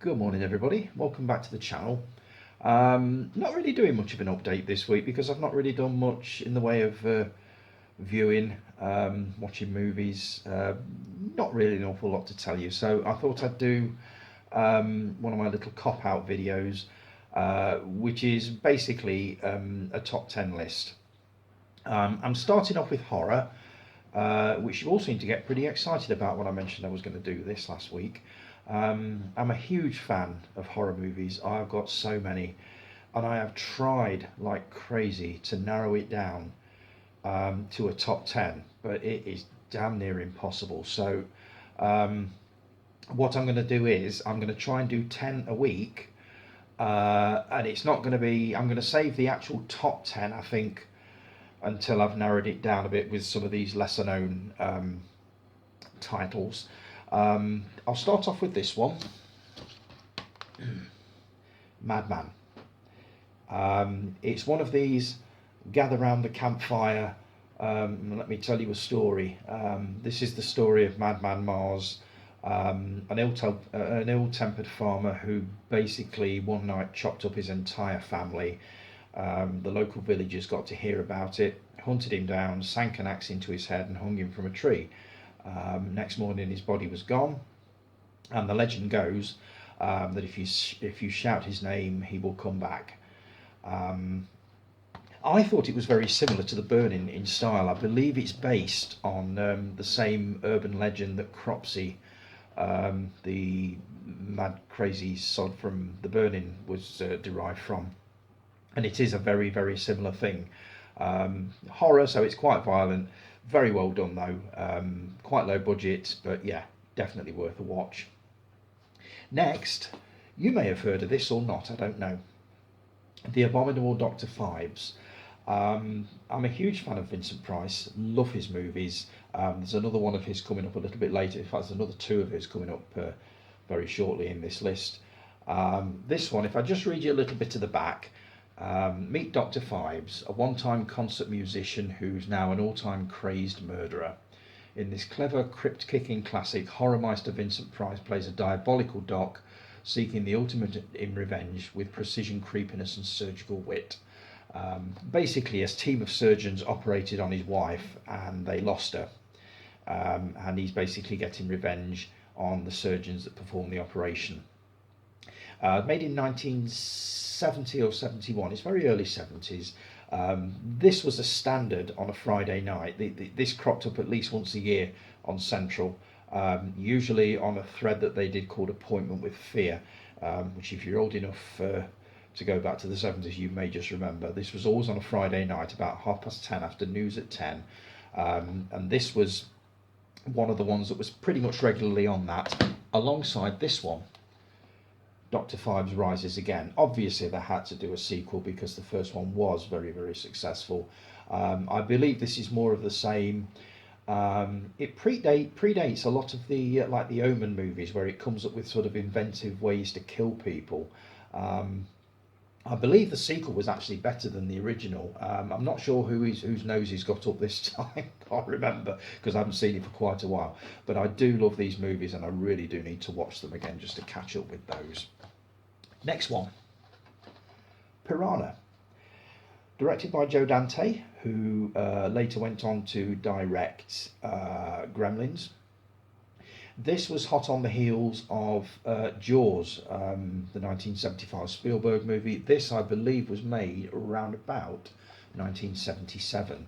Good morning everybody, welcome back to the channel. Not really doing much of an update this week because I've not really done much in the way of viewing, watching movies, not really an awful lot to tell you. So I thought I'd do one of my little cop-out videos, which is basically a top 10 list. I'm starting off with horror, which you all seem to get pretty excited about when I mentioned I was going to do this last week. I'm a huge fan of horror movies. I've got so many, and I have tried like crazy to narrow it down to a top 10, but it is damn near impossible. So what I'm going to do is I'm going to try and do 10 a week, and it's not going to be, I'm going to save the actual top 10, I think, until I've narrowed it down a bit with some of these lesser known titles. I'll start off with this one, Madman. It's one of these gather round the campfire, let me tell you a story. This is the story of Madman Mars, an ill-tempered farmer who basically one night chopped up his entire family. The local villagers got to hear about it, hunted him down, sank an axe into his head and hung him from a tree. Next morning his body was gone, and the legend goes that if you shout his name he will come back. I thought it was very similar to The Burning in style. I believe it's based on the same urban legend that Cropsey, the mad crazy sod from The Burning, was derived from, and it is a very, very similar thing. Horror, so it's quite violent. Very well done though, quite low budget, but yeah, definitely worth a watch. Next, you may have heard of this or not, I don't know. The Abominable Dr. Phibes. I'm a huge fan of Vincent Price, love his movies. There's another one of his coming up a little bit later. In fact, there's another two of his coming up very shortly in this list. This one, if I just read you a little bit of the back. Meet Dr. Phibes, a one-time concert musician who's now an all-time crazed murderer. In this clever, crypt-kicking classic, Horrormeister Vincent Price plays a diabolical doc seeking the ultimate in revenge with precision creepiness and surgical wit. Basically, a team of surgeons operated on his wife and they lost her. And he's basically getting revenge on the surgeons that performed the operation. Made in 1970 or 71, it's very early 70s. This was a standard on a Friday night. This cropped up at least once a year on Central, usually on a thread that they did called Appointment with Fear, which if you're old enough to go back to the 70s, you may just remember. This was always on a Friday night, about 10:30 after news at 10. And this was one of the ones that was pretty much regularly on that, alongside this one, Dr. Phibes Rises Again. Obviously they had to do a sequel because the first one was very, very successful. I believe this is more of the same. It predates a lot of the like the Omen movies, where it comes up with sort of inventive ways to kill people. I believe the sequel was actually better than the original. I'm not sure whose nose he's got up this time. Can't remember because I haven't seen it for quite a while. But I do love these movies and I really do need to watch them again just to catch up with those. Next one, Piranha. Directed by Joe Dante, who later went on to direct Gremlins. This was hot on the heels of Jaws, the 1975 Spielberg movie. This, I believe, was made around about 1977.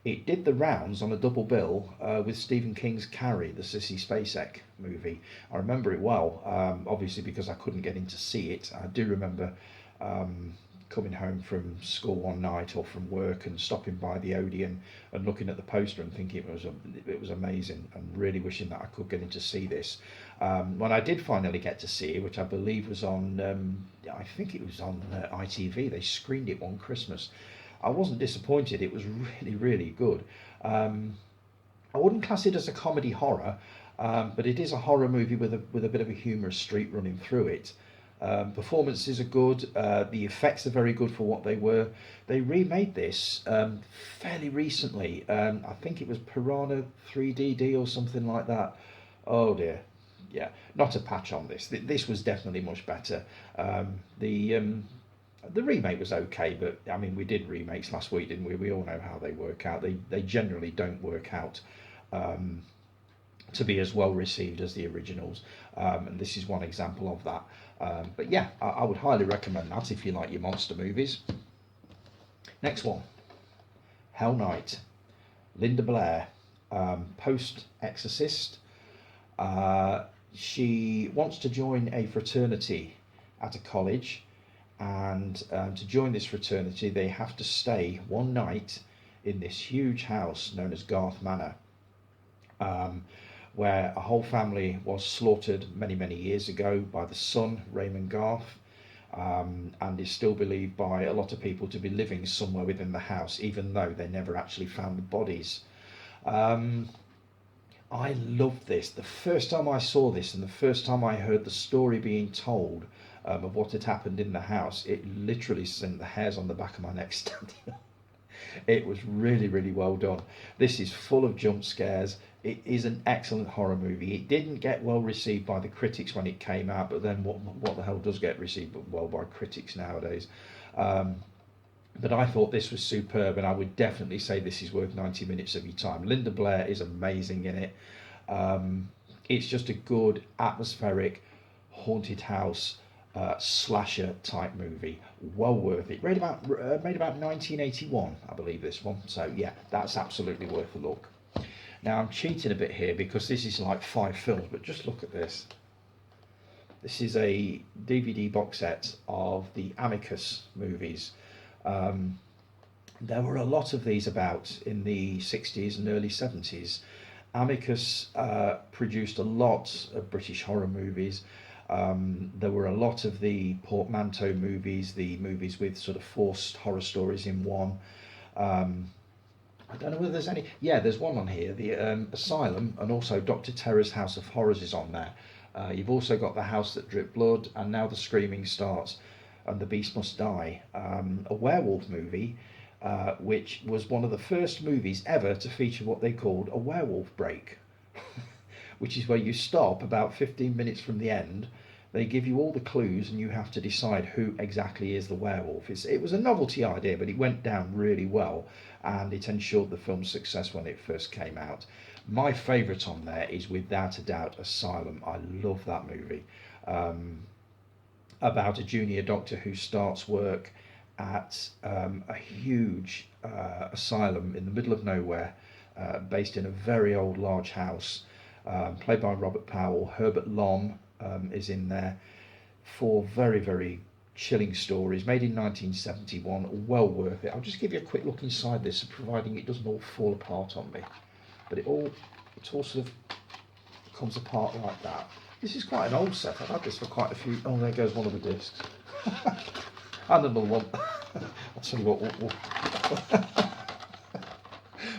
It did the rounds on a double bill with Stephen King's Carrie, the Sissy Spacek movie. I remember it well, obviously because I couldn't get in to see it. I do remember coming home from school one night or from work and stopping by the Odeon and looking at the poster and thinking it was amazing and really wishing that I could get in to see this. When I did finally get to see it, which I believe was on, I think it was on ITV, they screened it one Christmas. I wasn't disappointed. It was really, really good. I wouldn't class it as a comedy horror, but it is a horror movie with a bit of a humorous streak running through it. Performances are good. The effects are very good for what they were. They remade this fairly recently. I think it was Piranha 3DD or something like that. Oh dear, yeah, not a patch on this. This was definitely much better. The remake was okay, but I mean, we did remakes last week, didn't we? We all know how they work out. They generally don't work out to be as well received as the originals, and this is one example of that. But yeah, I would highly recommend that if you like your monster movies. Next one, Hell Night. Linda Blair, post Exorcist. She wants to join a fraternity at a college, and to join this fraternity, they have to stay one night in this huge house known as Garth Manor, where a whole family was slaughtered many, many years ago by the son, Raymond Garth, and is still believed by a lot of people to be living somewhere within the house, even though they never actually found the bodies. I loved this. The first time I saw this and the first time I heard the story being told of what had happened in the house, it literally sent the hairs on the back of my neck standing up. It was really, really well done. This is full of jump scares. It is an excellent horror movie. It didn't get well received by the critics when it came out, but then what the hell does get received well by critics nowadays? But I thought this was superb, and I would definitely say this is worth 90 minutes of your time. Linda Blair is amazing in it. It's just a good, atmospheric, haunted house slasher type movie. Well worth it. Made about 1981, I believe, this one. So yeah, that's absolutely worth a look. Now I'm cheating a bit here because this is like 5 films, but just look at this. This is a DVD box set of the Amicus movies. There were a lot of these about in the 60s and early 70s. Amicus produced a lot of British horror movies. There were a lot of the portmanteau movies, the movies with sort of forced horror stories in one. I don't know whether there's any. Yeah, there's one on here, the Asylum, and also Dr. Terror's House of Horrors is on there. You've also got The House That Dripped Blood, and Now the Screaming Starts, and The Beast Must Die, a werewolf movie, which was one of the first movies ever to feature what they called a werewolf break, which is where you stop about 15 minutes from the end. They give you all the clues and you have to decide who exactly is the werewolf. It was a novelty idea, but it went down really well, and it ensured the film's success when it first came out. My favourite on there is without a doubt Asylum. I love that movie. About a junior doctor who starts work at a huge asylum in the middle of nowhere, based in a very old large house, played by Robert Powell. Herbert Lom is in there. 4 very, very chilling stories, made in 1971, well worth it. I'll just give you a quick look inside this, providing it doesn't all fall apart on me. But it all sort of comes apart like that. This is quite an old set. I've had this for quite a few. Oh, there goes one of the discs. And another one. I'll tell you what,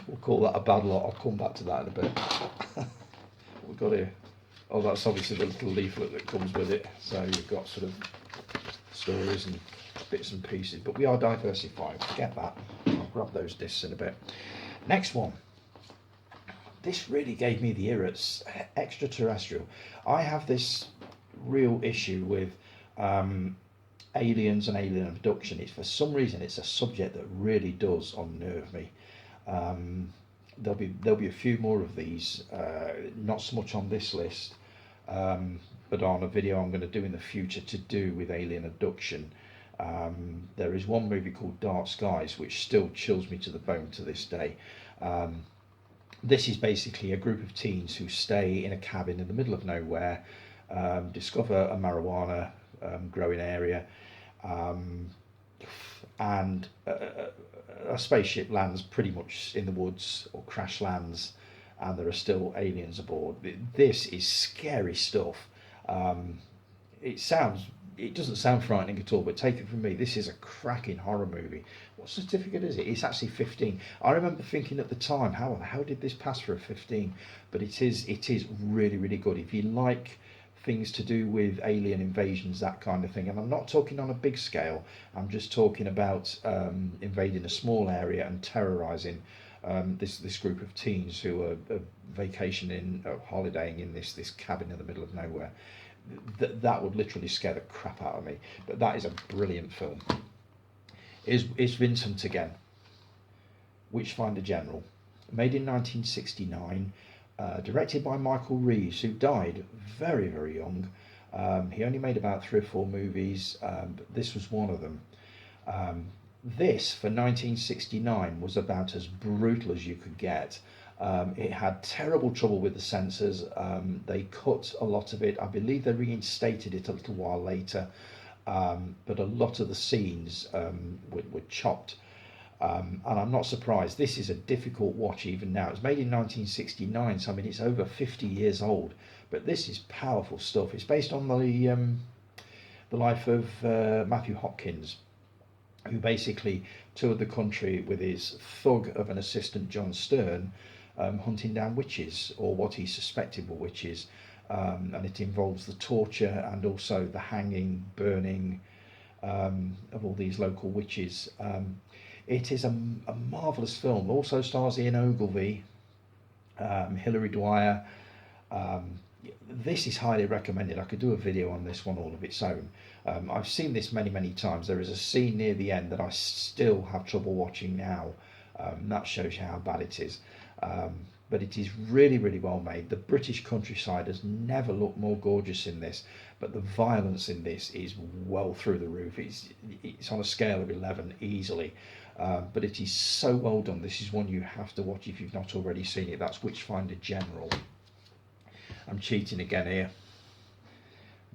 we'll call that a bad lot. I'll come back to that in a bit. We've got here. Oh, that's obviously the little leaflet that comes with it. So you've got sort of stories and bits and pieces. But we are diversified. Forget that. I'll grab those discs in a bit. Next one. This really gave me the irrits. Extraterrestrial. I have this real issue with aliens and alien abduction. For some reason, it's a subject that really does unnerve me. There'll be a few more of these, not so much on this list, but on a video I'm going to do in the future to do with alien abduction. There is one movie called Dark Skies which still chills me to the bone to this day. This is basically a group of teens who stay in a cabin in the middle of nowhere, discover a marijuana growing area, and a spaceship lands pretty much in the woods, or crash lands, and there are still aliens aboard. This is scary stuff. It doesn't sound frightening at all, but take it from me, this is a cracking horror movie. What certificate is it? It's actually 15. I remember thinking at the time, how did this pass for a 15? But it is really, really good. If you like things to do with alien invasions, that kind of thing, and I'm not talking on a big scale, I'm just talking about invading a small area and terrorising this group of teens who are vacationing, holidaying in this cabin in the middle of nowhere. That would literally scare the crap out of me. But that is a brilliant film. Is Vincent again. Witchfinder General, made in 1969, directed by Michael Reeves, who died very, very young. He only made about 3 or 4 movies, but this was one of them. This, for 1969, was about as brutal as you could get. It had terrible trouble with the censors. They cut a lot of it. I believe they reinstated it a little while later, but a lot of the scenes were chopped. And I'm not surprised. This is a difficult watch even now. It was made in 1969, so I mean it's over 50 years old. But this is powerful stuff. It's based on the life of Matthew Hopkins, who basically toured the country with his thug of an assistant, John Stern, hunting down witches, or what he suspected were witches. And it involves the torture and also the hanging, burning of all these local witches. It is a marvellous film. Also stars Ian Ogilvy, Hilary Dwyer. This is highly recommended. I could do a video on this one all of its own. I've seen this many, many times. There is a scene near the end that I still have trouble watching now. That shows you how bad it is. But it is really, really well made. The British countryside has never looked more gorgeous in this, but the violence in this is well through the roof. It's on a scale of 11 easily, but it is so well done. This is one you have to watch if you've not already seen it. That's Witchfinder General. I'm cheating again here.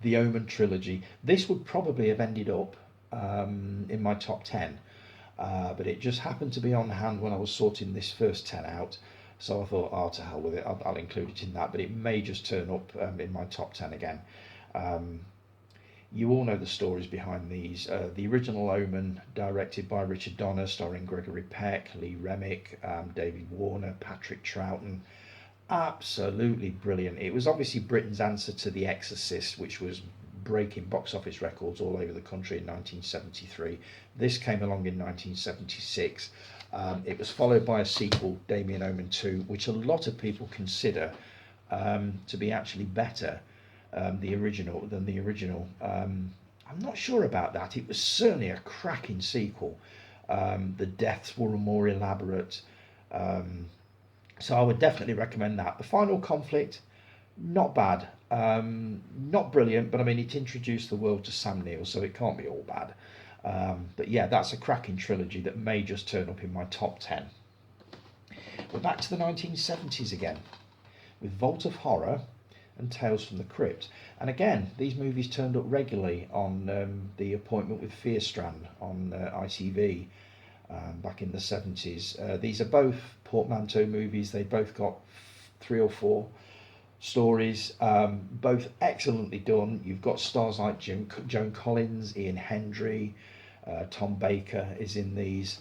The Omen trilogy. This would probably have ended up in my top 10, but it just happened to be on hand when I was sorting this first 10 out. So I thought, oh, to hell with it, I'll include it in that, but it may just turn up in my top 10 again. You all know the stories behind these. The original Omen, directed by Richard Donner, starring Gregory Peck, Lee Remick, David Warner, Patrick Troughton. Absolutely brilliant. It was obviously Britain's answer to The Exorcist, which was breaking box office records all over the country in 1973. This came along in 1976. It was followed by a sequel, Damien Omen 2, which a lot of people consider to be actually better than the original. I'm not sure about that. It was certainly a cracking sequel. The deaths were more elaborate. So I would definitely recommend that. The Final Conflict, not bad. Not brilliant, but I mean, it introduced the world to Sam Neill, so it can't be all bad. But yeah, that's a cracking trilogy that may just turn up in my top 10. We're back to the 1970s again, with Vault of Horror and Tales from the Crypt. And again, these movies turned up regularly on The Appointment with Fear Strand on ITV back in the 70s. These are both portmanteau movies. They both got 3 or 4 stories, both excellently done. You've got stars like Joan Collins, Ian Hendry, Tom Baker is in these.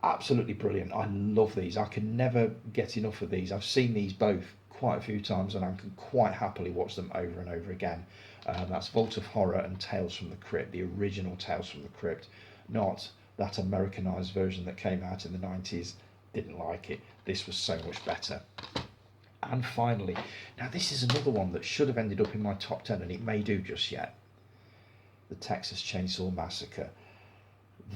Absolutely brilliant. I love these. I can never get enough of these. I've seen these both quite a few times, and I can quite happily watch them over and over again. That's Vault of Horror and Tales from the Crypt, the original Tales from the Crypt, not that Americanized version that came out in the 90s. Didn't like it. This was so much better. And finally, now this is another one that should have ended up in my top 10, and it may do just yet. The Texas Chainsaw Massacre.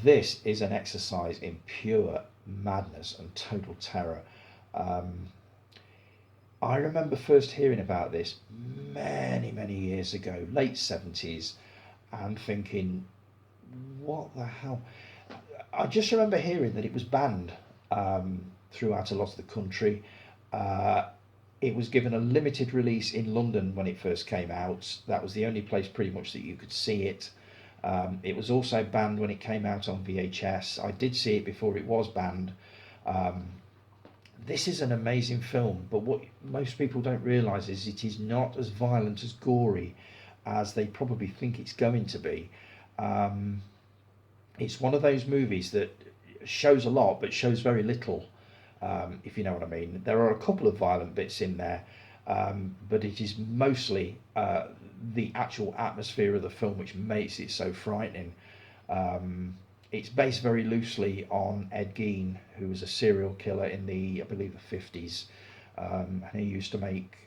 This is an exercise in pure madness and total terror. I remember first hearing about this many, many years ago, late 70s, and thinking, what the hell? I just remember hearing that it was banned throughout a lot of the country. It was given a limited release in London when it first came out. That was the only place pretty much that you could see it. It was also banned when it came out on VHS. I did see it before it was banned. This is an amazing film, but what most people don't realise is it is not as violent, as gory as they probably think it's going to be. It's one of those movies that shows a lot but shows very little, if you know what I mean. There are a couple of violent bits in there, but it is mostly the actual atmosphere of the film which makes it so frightening. it's based very loosely on Ed Gein, who was a serial killer in the, I believe, the 50s. And he used to make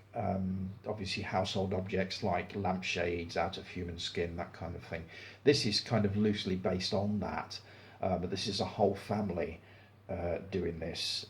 obviously household objects like lampshades out of human skin, that kind of thing. This is kind of loosely based on that, but this is a whole family doing this.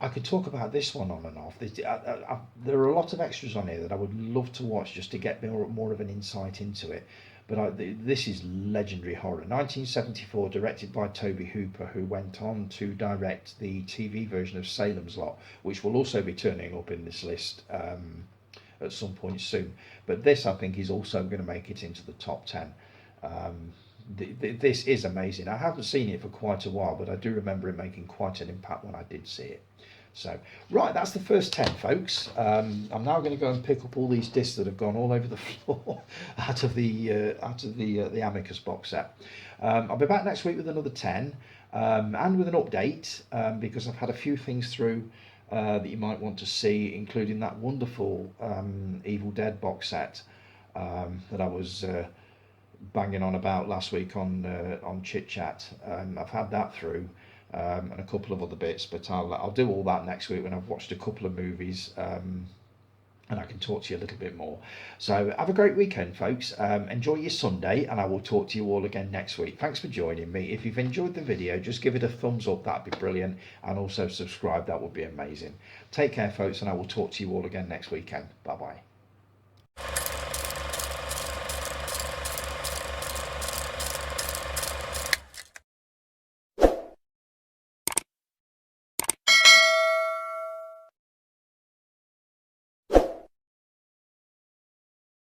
I could talk about this one on and off. There are a lot of extras on here that I would love to watch just to get more of an insight into it. But this is legendary horror. 1974, directed by Toby Hooper, who went on to direct the TV version of Salem's Lot, which will also be turning up in this list at some point soon. But this, I think, is also going to make it into the top 10. This is amazing. I haven't seen it for quite a while, but I do remember it making quite an impact when I did see it. So, right, that's the first 10, folks. I'm now going to go and pick up all these discs that have gone all over the floor out of the Amicus box set. I'll be back next week with another 10 and with an update because I've had a few things through that you might want to see, including that wonderful Evil Dead box set that I was banging on about last week on Chit Chat. I've had that through. And a couple of other bits, but I'll do all that next week when I've watched a couple of movies and I can talk to you a little bit more. So have a great weekend, folks. Enjoy your Sunday, and I will talk to you all again next week. Thanks for joining me. If you've enjoyed the video, just give it a thumbs up, that'd be brilliant, and also subscribe, that would be amazing. Take care, folks, and I will talk to you all again next weekend. Bye bye.